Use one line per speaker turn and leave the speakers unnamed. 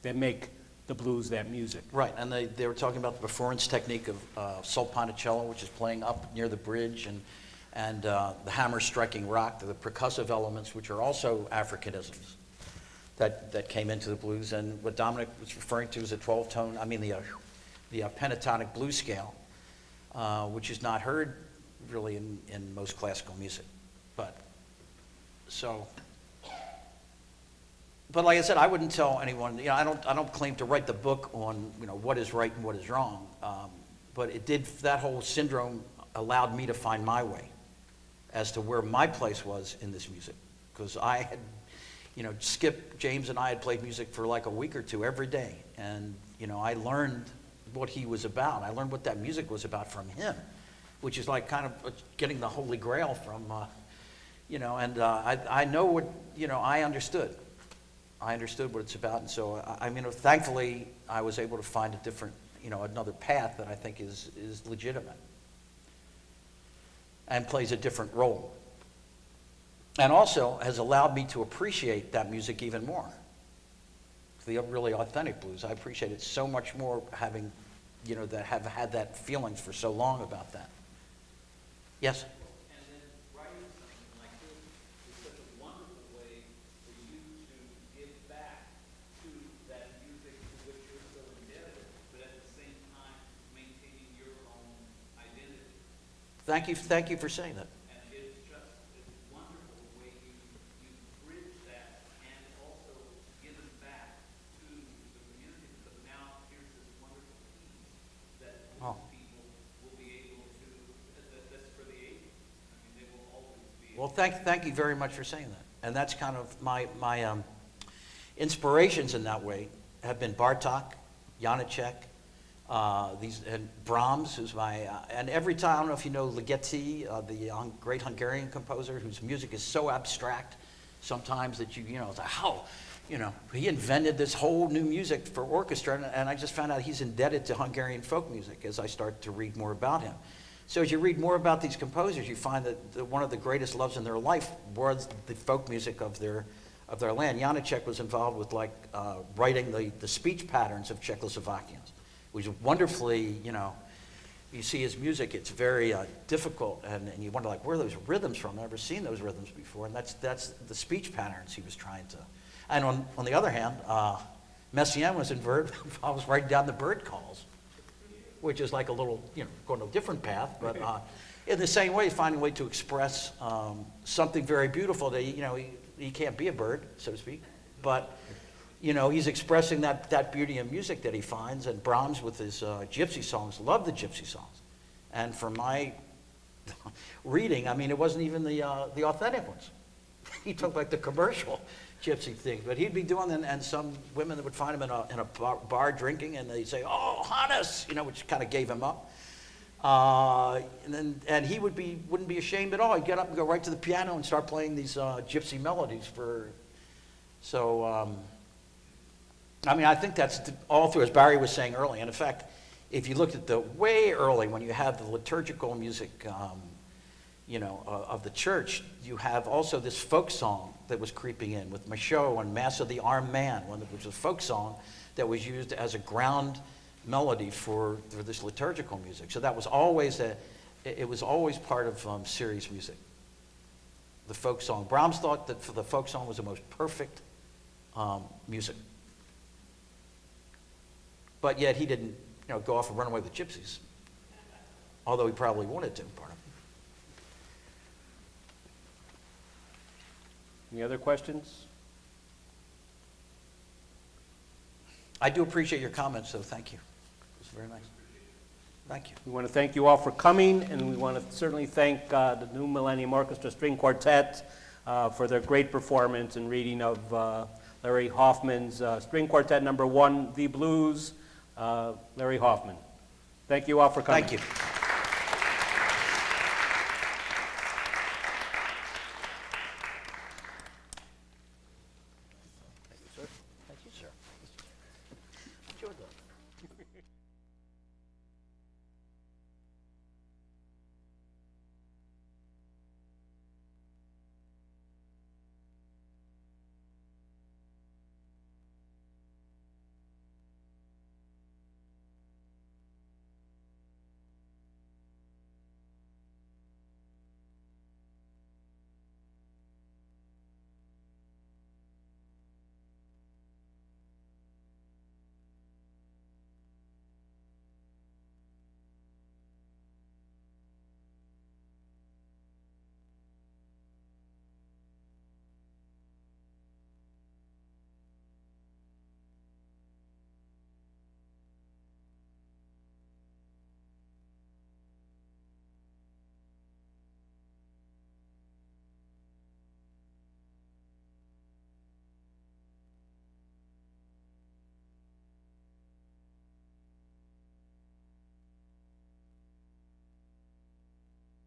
that make the blues that music.
Right, and they were talking about the performance technique of solponicella, which is playing up near the bridge, and the hammer striking rock, the percussive elements, which are also Africanisms that came into the blues. And what Dominic was referring to is a 12-tone, the pentatonic blues scale, which is not heard really in most classical music. But like I said, I wouldn't tell anyone. I don't claim to write the book on what is right and what is wrong. But it did. That whole syndrome allowed me to find my way as to where my place was in this music, because I had, Skip, James, and I had played music for like a week or two every day, and I learned what he was about. I learned what that music was about from him, which is like kind of getting the Holy Grail from, and I know what, I understood. I understood what it's about, and so thankfully I was able to find a different, another path that I think is legitimate and plays a different role, and also has allowed me to appreciate that music even more. The really authentic blues, I appreciate it so much more, having, that have had that feelings for so long about that. Yes?
And then writing something like this is such a wonderful way for you to give back to that music to which you're so indebted, but at the same time maintaining your own identity.
Thank you for saying that.
And it's wonderful the way you bridge that and also given back to the community. But now here's this wonderful piece that people will be able to, that's for the ages. They will always be.
Well, thank you very much for saying that. And that's kind of my inspirations in that way have been Bartok, Janáček, and Brahms, who's and every time, I don't know if you know Ligeti, the great Hungarian composer, whose music is so abstract sometimes that it's like, how, he invented this whole new music for orchestra, and I just found out he's indebted to Hungarian folk music as I start to read more about him. So as you read more about these composers, you find that one of the greatest loves in their life was the folk music of their land. Janáček was involved with writing the speech patterns of Czechoslovakians, which is wonderfully, you see his music, it's very difficult, and you wonder where are those rhythms from? I've never seen those rhythms before, and that's the speech patterns he was trying to. And on the other hand, Messiaen was I was writing down the bird calls, which is like a little, going a different path, but in the same way, finding a way to express something very beautiful that, he can't be a bird, so to speak, but he's expressing that beauty in music that he finds. And Brahms with his gypsy songs, loved the gypsy songs. And from my reading, it wasn't even the authentic ones. He took the commercial gypsy thing, but he'd be doing them, and some women that would find him in a bar drinking, and they'd say, "Oh, Hannes," which kind of gave him up. And he wouldn't be ashamed at all. He'd get up and go right to the piano and start playing these gypsy melodies I think that's all through, as Barry was saying earlier. And in fact, if you looked at the way early, when you have the liturgical music, of the church, you have also this folk song that was creeping in with Michaud and Mass of the Armed Man, which was a folk song that was used as a ground melody for this liturgical music. So that was always it was always part of serious music. The folk song. Brahms thought that the folk song was the most perfect music. But yet he didn't, go off and run away with the gypsies, although he probably wanted to. Part of it.
Any other questions?
I do appreciate your comments, so thank you. It was very nice. Thank you.
We want to thank you all for coming, and we want to certainly thank the New Millennium Orchestra String Quartet for their great performance and reading of Larry Hoffman's String Quartet number 1, The Blues, Larry Hoffman. Thank you all for coming.
Thank you.